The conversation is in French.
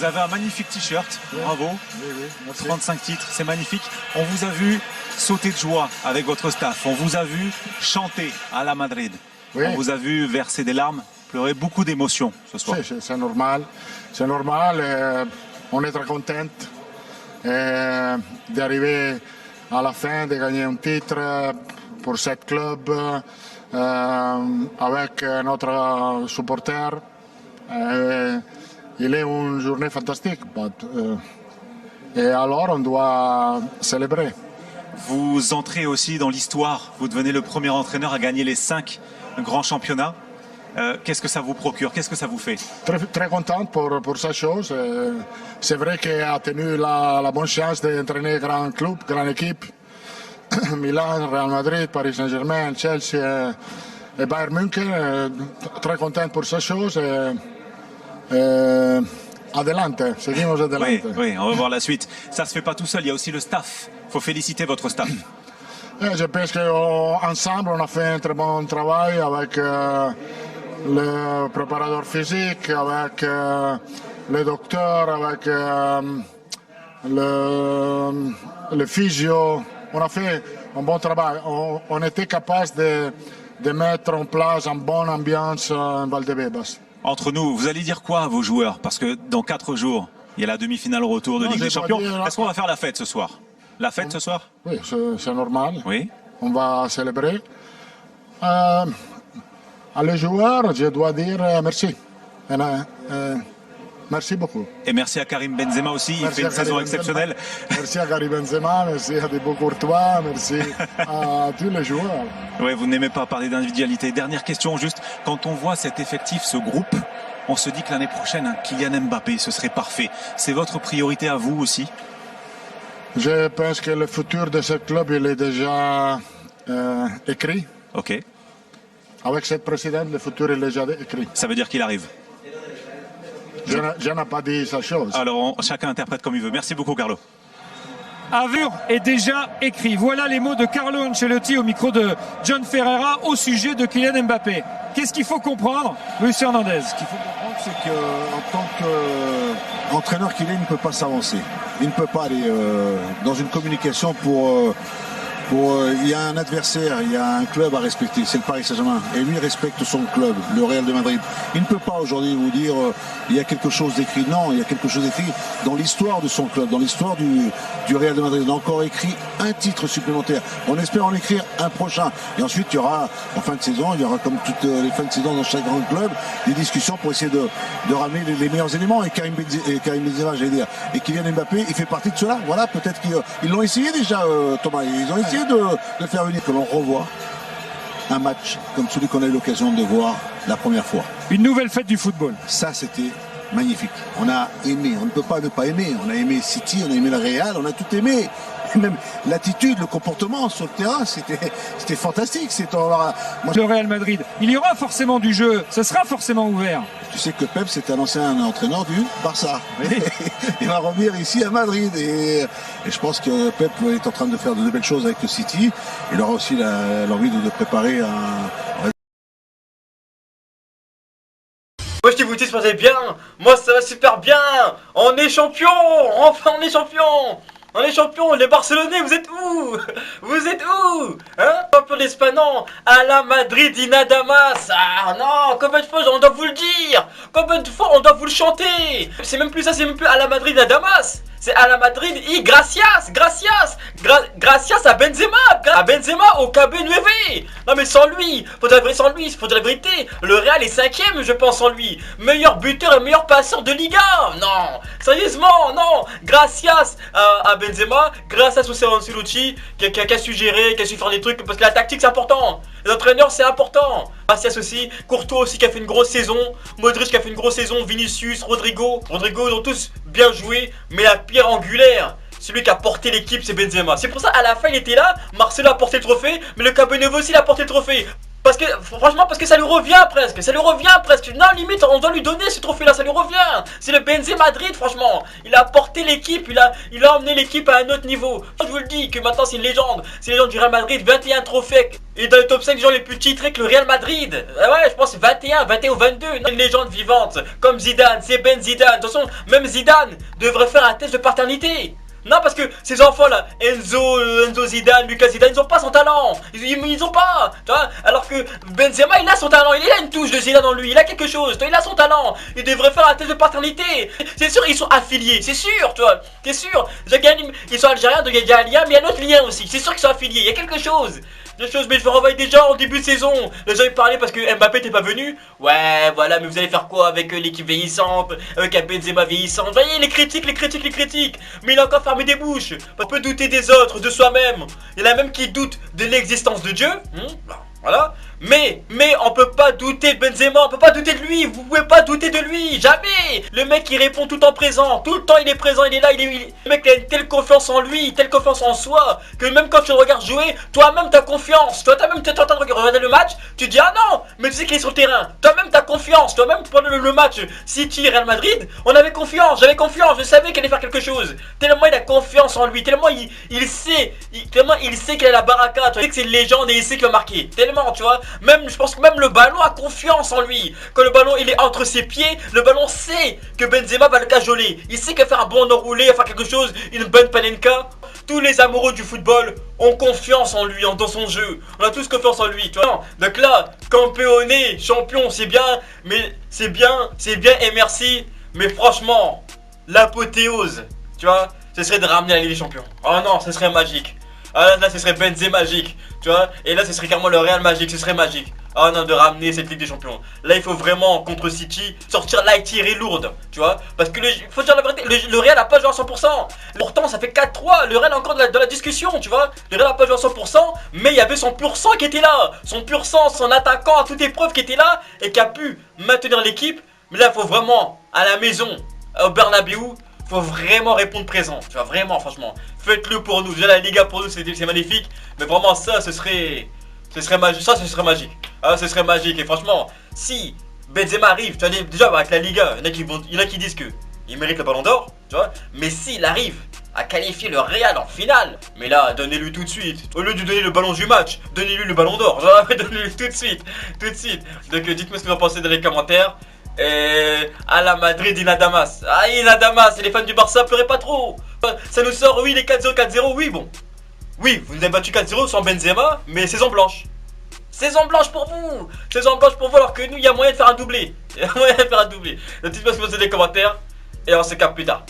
Vous avez un magnifique t-shirt, oui. Bravo. Oui, merci. 35 titres, c'est magnifique. On vous a vu sauter de joie avec votre staff. On vous a vu chanter à la Madrid. Oui. On vous a vu verser des larmes, pleurer beaucoup d'émotions ce soir. C'est normal. C'est normal. On est très content d'arriver à la fin, de gagner un titre pour ce club avec notre supporter. Il est une journée fantastique. Et alors, on doit célébrer. Vous entrez aussi dans l'histoire. Vous devenez le premier entraîneur à gagner les 5 grands championnats. Qu'est-ce que ça vous procure? Qu'est-ce que ça vous fait? Très content pour cette chose. C'est vrai qu'il a tenu la bonne chance d'entraîner grand club, grande équipe. Milan, Real Madrid, Paris Saint-Germain, Chelsea et Bayern München. Très content pour cette chose. Adelante, seguimos adelante. Oui, on va voir la suite. Ça se fait pas tout seul, il y a aussi le staff. Il faut féliciter votre staff. Je pense qu'ensemble, on a fait un très bon travail avec le préparateur physique, avec le docteur, avec le physio. On a fait un bon travail. On était capable de mettre en place une bonne ambiance en Valdebebas. Entre nous, vous allez dire quoi à vos joueurs? Parce que dans 4 jours, il y a la demi-finale retour de Ligue des Champions. Est-ce qu'on va faire la fête ce soir? La fête ce soir? Oui, c'est normal. Oui. On va célébrer. À les joueurs, je dois dire merci. Merci beaucoup. Et merci à Karim Benzema aussi, il fait une saison exceptionnelle. Merci à Karim Benzema, merci à Thibaut Courtois, merci à tous les joueurs. Oui, vous n'aimez pas parler d'individualité. Dernière question, juste, quand on voit cet effectif, ce groupe, on se dit que l'année prochaine, Kylian Mbappé, ce serait parfait. C'est votre priorité à vous aussi? Je pense que le futur de ce club, il est déjà écrit. Ok. Avec cette présidente, le futur est déjà écrit. Ça veut dire qu'il arrive? Je n'ai pas dit cette chose. Alors, chacun interprète comme il veut. Merci beaucoup, Carlo. Avenir est déjà écrit. Voilà les mots de Carlo Ancelotti au micro de John Ferreira au sujet de Kylian Mbappé. Qu'est-ce qu'il faut comprendre, Luis Hernandez? Ce qu'il faut comprendre, c'est qu'en tant qu'entraîneur, Kylian ne peut pas s'avancer. Il ne peut pas aller dans une communication pour il y a un adversaire, il y a un club à respecter, c'est le Paris Saint-Germain. Et lui respecte son club, le Real de Madrid. Il ne peut pas aujourd'hui vous dire il y a quelque chose d'écrit. Non, il y a quelque chose d'écrit dans l'histoire de son club, dans l'histoire du Real de Madrid. On a encore écrit un titre supplémentaire. On espère en écrire un prochain. Et ensuite, il y aura, en fin de saison, il y aura comme toutes les fins de saison dans chaque grand club, des discussions pour essayer de ramener les meilleurs éléments. Et Karim Benzema, j'allais dire, et Kylian Mbappé, il fait partie de cela. Voilà, peut-être qu'ils l'ont essayé déjà, Thomas. Ils ont essayé de faire venir, que l'on revoit un match comme celui qu'on a eu l'occasion de voir la première fois. Une nouvelle fête du football. Ça, c'était magnifique. On a aimé, on ne peut pas ne pas aimer. On a aimé City, on a aimé le Real, on a tout aimé. Et même l'attitude, le comportement sur le terrain, c'était fantastique. Le Real Madrid, il y aura forcément du jeu, ce sera forcément ouvert. Tu sais que Pep, c'est un ancien entraîneur du Barça. Oui. Il va revenir ici à Madrid. Et je pense que Pep est en train de faire de belles choses avec le City. Il aura aussi l'envie de préparer un... Moi je dis vous dites, ça va bien, moi ça va super bien, on est champion, enfin on est champion. On est champion, les Barcelonais, vous êtes où? Vous êtes où? Hein? Champion d'Espagne, non. À la Madrid, Inadamas. Ah non, combien de fois on doit vous le dire? Combien de fois on doit vous le chanter? C'est même plus ça, c'est même plus à la Madrid, Inadamas. C'est à la Madrid, gracias, gracias à Benzema, au KB9. Non mais sans lui, faut dire la vérité, le Real est 5ème je pense en lui. Meilleur buteur et meilleur passeur de Liga. Non, sérieusement, non. Gracias à Benzema, gracias au Ancelotti qui a su gérer, qui a su faire des trucs, parce que la tactique c'est important. Les entraîneurs c'est important. Gracias aussi, Courtois aussi qui a fait une grosse saison, Modric qui a fait une grosse saison, Vinicius, Rodrigo, ils ont tous bien joué, mais la pierre angulaire, celui qui a porté l'équipe, c'est Benzema. C'est pour ça, à la fin, il était là, Marcelo a porté le trophée, mais le KB9 aussi, il a porté le trophée. Parce que, franchement, parce que ça lui revient presque. Ça lui revient presque. Non, limite, on doit lui donner ce trophée-là. Ça lui revient. C'est le Benzema Madrid, franchement. Il a porté l'équipe. Il a emmené l'équipe à un autre niveau. Je vous le dis que maintenant, c'est une légende. C'est une légende du Real Madrid. 21 trophées. Il est dans le top 5 des gens les plus titrés que le Real Madrid. Ouais, je pense 21 ou 22. Non, une légende vivante. Comme Zidane. C'est Ben Zidane. De toute façon, même Zidane devrait faire un test de paternité. Non, parce que ces enfants là, Enzo Zidane, Lucas Zidane, ils ont pas son talent. Ils ont pas, tu vois. Alors que Benzema, il a son talent, il a une touche de Zidane en lui, il a quelque chose, tu vois, il a son talent. Il devrait faire un test de paternité. C'est sûr, ils sont affiliés, c'est sûr, tu vois. T'es sûr. Ils sont algériens, donc il y a un lien, mais il y a un autre lien aussi. C'est sûr qu'ils sont affiliés, il y a quelque chose. Mais je vous renvoie déjà en début de saison. Les gens ils parlaient parce que Mbappé t'es pas venu. Ouais, voilà, mais vous allez faire quoi avec l'équipe vieillissante, avec Benzema vieillissant. Vous voyez, les critiques. Mais il a encore fermé des bouches. On peut douter des autres, de soi-même. Il y en a même qui doutent de l'existence de Dieu. Voilà. Mais on peut pas douter de Benzema, on peut pas douter de lui, vous pouvez pas douter de lui, jamais. Le mec il répond tout en présent, tout le temps il est présent, il est là, le mec il a une telle confiance en lui, telle confiance en soi, que même quand tu le regardes jouer, toi-même t'as confiance, toi-même t'es en train de regarder le match, tu dis ah non, mais tu sais qu'il est sur le terrain, toi-même t'as confiance, toi-même pendant le match City Real Madrid, on avait confiance, j'avais confiance, je savais qu'il allait faire quelque chose, tellement il a confiance en lui, tellement il sait qu'il a la baraka, tu sais que c'est une légende et il sait qu'il va marquer, tellement tu vois. Même, je pense que même le ballon a confiance en lui. Quand le ballon il est entre ses pieds, le ballon sait que Benzema va le cajoler. Il sait qu'il va faire un bon enroulé, faire quelque chose, une bonne panenka. Tous les amoureux du football ont confiance en lui, dans son jeu. On a tous confiance en lui, tu vois. Donc là, Campeone, champion, c'est bien, mais c'est bien et merci. Mais franchement, l'apothéose, tu vois, ce serait de ramener la Ligue des Champions. Oh non, ce serait magique. Ah là, ce serait Benzema magique, tu vois. Et là, ce serait carrément le Real magique, ce serait magique. Ah non, de ramener cette Ligue des Champions. Là, il faut vraiment, contre City, sortir la tirée lourde, tu vois. Parce que, faut dire la vérité, le Real a pas joué à 100%. Pourtant, ça fait 4-3, le Real est encore dans la discussion, tu vois. Le Real a pas joué à 100%, mais il y avait son pur sang qui était là. Son pur sang, son attaquant à toute épreuve qui était là et qui a pu maintenir l'équipe. Mais là, il faut vraiment, à la maison, au Bernabeu, faut vraiment répondre présent, tu vois, vraiment, franchement. Faites-le pour nous. Déjà, la Liga pour nous, c'est magnifique. Mais vraiment, ça, ce serait magique. Ça, ce serait magique. Ah, ce serait magique. Et franchement, si Benzema arrive, tu vois, déjà, avec la Liga, il y en a qui disent que il mérite le ballon d'or, tu vois. Mais s'il arrive à qualifier le Real en finale, mais là, donnez-lui tout de suite. Au lieu de lui donner le ballon du match, donnez-lui le ballon d'or. Donnez-lui tout de suite. Donc, dites-moi ce que vous en pensez dans les commentaires. Et à la Madrid, Inadamas. Ah, Inadamas, et les fans du Barça, pleurez pas trop. Ça nous sort, oui, les 4-0, 4-0, oui, bon. Oui, vous nous avez battu 4-0 sans Benzema, mais saison blanche. Saison blanche pour vous. Saison blanche pour vous, alors que nous, il y a moyen de faire un doublé. Il y a moyen de faire un doublé. Donc, dites-moi ce que vous avez dans les commentaires, et on se capte plus tard.